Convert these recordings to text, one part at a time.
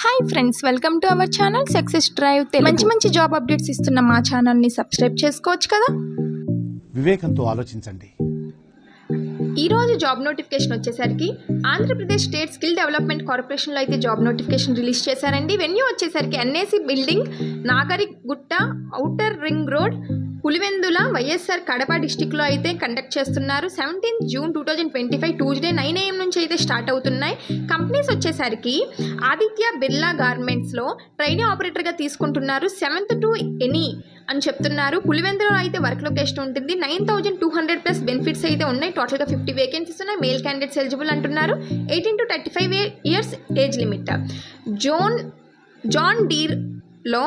Hi friends, welcome to our channel success drive Telugu. మంచి job updates ఇస్తున్న మా ఛానల్ని సబ్స్క్రైబ్ చేసుకోవచ్చు కదా. వివేకంతో ఆలోచించండి. ఈరోజు జాబ్ నోటిఫికేషన్ వచ్చేసరికి ఆంధ్రప్రదేశ్ స్టేట్ స్కిల్ డెవలప్మెంట్ కార్పొరేషన్లో అయితే జాబ్ నోటిఫికేషన్ రిలీజ్ చేశారండి. వెన్యూ వచ్చేసరికి NAC building, Nagarigutta, outer ring road, Pulivendula, YSR Kadapa డిస్టిక్లో అయితే కండక్ట్ చేస్తున్నారు. 17 జూన్ 2025 ట్యూస్డే 9 AM నుంచి అయితే స్టార్ట్ అవుతున్నాయి. కంపెనీస్ వచ్చేసరికి ఆదిత్య బిర్లా గార్మెంట్స్లో ట్రైనింగ్ ఆపరేటర్గా తీసుకుంటున్నారు. 7th to ఎనీ అని చెప్తున్నారు. పులివెందులో అయితే వర్క్ లొకేషన్ ఉంటుంది. 9200 ప్లస్ బెనిఫిట్స్ అయితే ఉన్నాయి. టోటల్గా 50 వేకెన్సీస్ ఉన్నాయి. మేల్ క్యాండిడేట్స్ ఎలిజిబుల్ అంటున్నారు. 18 to 35 years age limit. John డీర్లో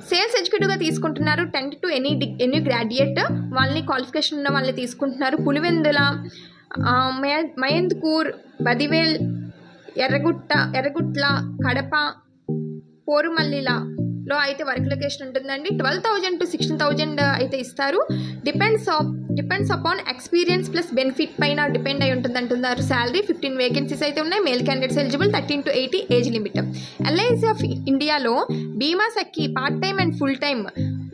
సేల్స్ ఎగ్జిక్యూటివ్గా తీసుకుంటున్నారు. 10th to ఎనీ గ్రాడ్యుయేట్ వాళ్ళని క్వాలిఫికేషన్ ఉన్న వాళ్ళని తీసుకుంటున్నారు. పులివెందుల, మయంద్కూర్, బదివేల్, ఎర్రగుట్ల, కడప, పోరుమల్లిలో అయితే వర్క్ లొకేషన్ ఉంటుందండి. 12,000 to 16,000 అయితే ఇస్తారు. Depends upon experience plus benefit పైన డిపెండ్ అయి ఉంటుంది అంటున్నారు. శాలరీ 15 వేకెన్సీస్ అయితే ఉన్నాయి. Male candidates eligible. 13 to 80 age limit. LIC of ఇండియాలో Bima Sakhi part time and full time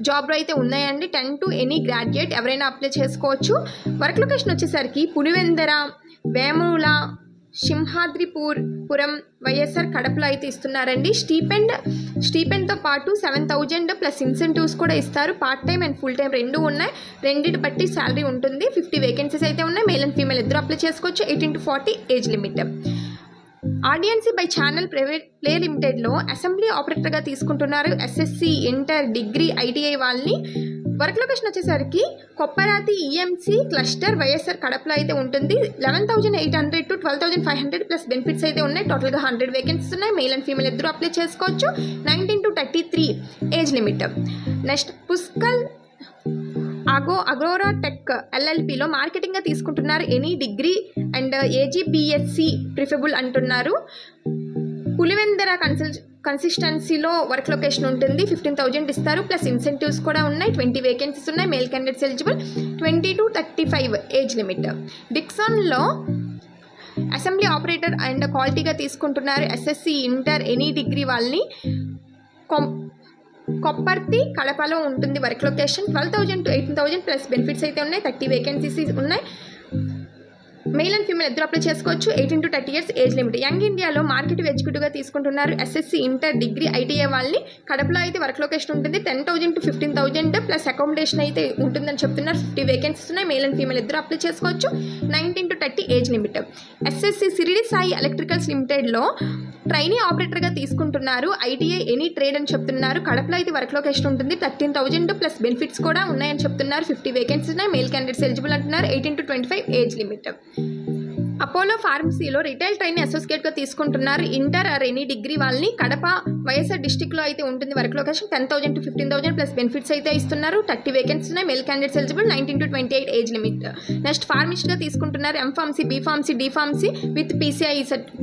జాబ్లో అయితే ఉన్నాయండి. 10 to ఎనీ గ్రాడ్యుయేట్ ఎవరైనా అప్లై చేసుకోవచ్చు. వర్క్ లొకేషన్ వచ్చేసరికి పులివెందర, వేముల, సింహాద్రిపురం, వైఎస్ఆర్ కడపలో అయితే ఇస్తున్నారండి. స్టీపెండ్తో పాటు 7,000 ప్లస్ ఇన్సెంటివ్స్ కూడా ఇస్తారు. Part time and full time రెండు ఉన్నాయి. రెండింటి బట్టి శాలరీ ఉంటుంది. 50 వేకెన్సీస్ అయితే ఉన్నాయి. మేల్ అండ్ ఫీమేల్ ఇద్దరు అప్లై చేసుకోవచ్చు. 18 to 40 age limit. Audiency by channel private ప్లే లిమిటెడ్లో అసెంబ్లీ ఆపరేటర్గా తీసుకుంటున్నారు. ఎస్ఎస్సి, ఇంటర్, డిగ్రీ, ఐటీఐ వాళ్ళని. వర్క్ లొకేషన్ వచ్చేసరికి కొప్పరాతి ఈఎంసీ క్లస్టర్, వైఎస్ఆర్ కడపలో అయితే ఉంటుంది. 11,800 to 12,500 ప్లస్ బెనిఫిట్స్ అయితే ఉన్నాయి. టోటల్గా 100 వేకెన్సీస్ ఉన్నాయి. మేల్ అండ్ ఫీమేల్ ఇద్దరు అప్లై చేసుకోవచ్చు. 19 to 33 age limit. Next Pushkal Agora Tech ఎల్ఎల్పిలో మార్కెటింగ్గా తీసుకుంటున్నారు. Any degree and AG BSc preferable అంటున్నారు. పులివెందర కన్సిస్టెన్సీలో వర్క్ లొకేషన్ ఉంటుంది. 15,000 ఇస్తారు ప్లస్ ఇన్సెంటివ్స్ కూడా ఉన్నాయి. 20 వేకెన్సీస్ ఉన్నాయి. Male candidates eligible. 20 to 35 age limit. డిక్సన్లో అసెంబ్లీ ఆపరేటర్ అండ్ క్వాలిటీగా తీసుకుంటున్నారు. ఎస్ఎస్సి, ఇంటర్, ఎనీ డిగ్రీ వాళ్ళని. కొప్పర్తి, కడపలో ఉంటుంది work location. 12,000 to 18,000 plus benefits అయితే ఉన్నాయి. 30 వేకెన్సీస్ ఉన్నాయి. మేల్ అండ్ ఫీమేల్ ఇద్దరు అప్లై చేసుకోవచ్చు. 18 to 30 years age limit. Young ఇండియాలో మార్కెట్ ఎగ్జిక్యూటివ్గా తీసుకుంటున్నారు. ఎస్ఎస్సి, ఇంటర్, డిగ్రీ, ఐటీఐ వాళ్ళని. కడపలో అయితే వర్క్ లొకేషన్ ఉంటుంది. 10,000 to 15,000 ప్లస్ అకామిడేషన్ అయితే ఉంటుందని చెప్తున్నారు. 50 వేకెన్సీస్ ఉన్నాయి. మేల్ అండ్ ఫీమేల్ ఇద్దరు అప్లై చేసుకోవచ్చు. 19 to 30 age limit. SSC Shirdi Sai electricals లిమిటెడ్లో ట్రైనింగ్ ఆపరేటర్గా తీసుకుంటున్నారు. ఐటీఐ, ఎనీ ట్రేడ్ అని చెప్తున్నారు. కడపలో అయితే వర్క్ లొకేషన్ ఉంటుంది. 13,000 ప్లస్ బెనిఫిట్స్ కూడా ఉన్నాయని చెప్తున్నారు. 50 వేకెన్సీస్ ఉన్నాయి. మేల్ క్యాండిడేట్స్ ఎలిజిబుల్ అంటున్నారు. 18 to 25 ఏజ్ లిమిట్. అపోలో ఫార్మసీలో రిటైల్ ట్రైనింగ్ అసోసియేట్గా తీసుకుంటున్నారు. ఇంటర్ ఆర్ ఎనీ డిగ్రీ వాళ్ళని. కడప, వైఎస్ఆర్ డిస్టిక్లో అయితే ఉంటుంది work location. 10,000 to 15,000 plus benefits అయితే ఇస్తున్నారు. 30 వేకెన్సీస్ ఉన్నాయి. Male candidates eligible. 19 to 28 age limit. Next ఫార్మసిస్ట్గా తీసుకుంటున్నారు. M Pharmacy, B Pharmacy, D Pharmacy with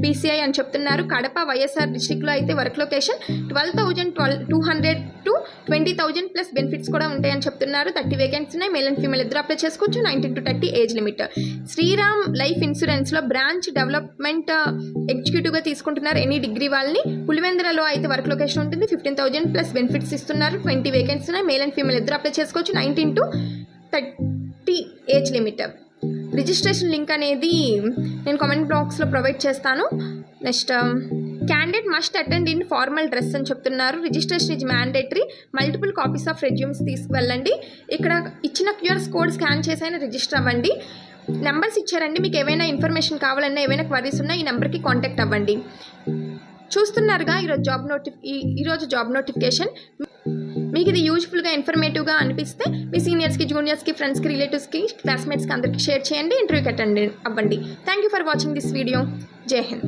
PCI అని చెప్తున్నారు. కడప, వైఎస్ఆర్ డిస్టిక్లో అయితే work location. 12,200 to 20,000 plus benefits కూడా ఉంటాయని చెప్తున్నారు. 30 వేకెన్సీస్ ఉన్నాయి. మేల్ అండ్ ఫీమేల్ ఇద్దరు అప్లై చేసుకోవచ్చు. 19 to 30 age limit. Shriram life ఇన్సూరెన్స్లో బ్రాంచ్ డెవలప్మెంట్ ఎగ్జిక్యూటివ్గా తీసుకుంటున్నారు. ఎనీ డిగ్రీ వాళ్ళని. పులివెందులలో అయితే వర్క్ లొకేషన్ ఉంటుంది. 15,000 ప్లస్ బెనిఫిట్స్ ఇస్తున్నారు. 20 వేకెన్సీస్ ఉన్నాయి. మేల్ అండ్ ఫీమేల్ ఇద్దరు అప్లై చేసుకోవచ్చు. 19 to 30 age limit. Registration link అనేది నేను కామెంట్ బాక్స్లో ప్రొవైడ్ చేస్తాను. Next candidate must attend in formal dress అని చెప్తున్నారు. Registration is mandatory. Multiple copies of resumes తీసుకువెళ్ళండి. ఇక్కడ ఇచ్చిన క్యూఆర్ కోడ్ స్కాన్ చేసి అయినా రిజిస్టర్ అవ్వండి. నెంబర్స్ ఇచ్చారండి. మీకు ఏమైనా ఇన్ఫర్మేషన్ కావాలన్నా, ఏమైనా క్వరీస్ ఉన్నా ఈ నెంబర్కి కాంటాక్ట్ అవ్వండి. చూస్తున్నారుగా ఈరోజు జాబ్ నోటిఫికేషన్. మీకు ఇది యూజ్ఫుల్గా, ఇన్ఫర్మేటివ్గా అనిపిస్తే మీ సీనియర్స్కి, జూనియర్స్కి, ఫ్రెండ్స్కి, రిలేటివ్స్కి, క్లాస్మేట్స్కి అందరికీ షేర్ చేయండి. ఇంటర్వ్యూకి అటెండ్ అవ్వండి. Thank you for watching this video. జై హింద్.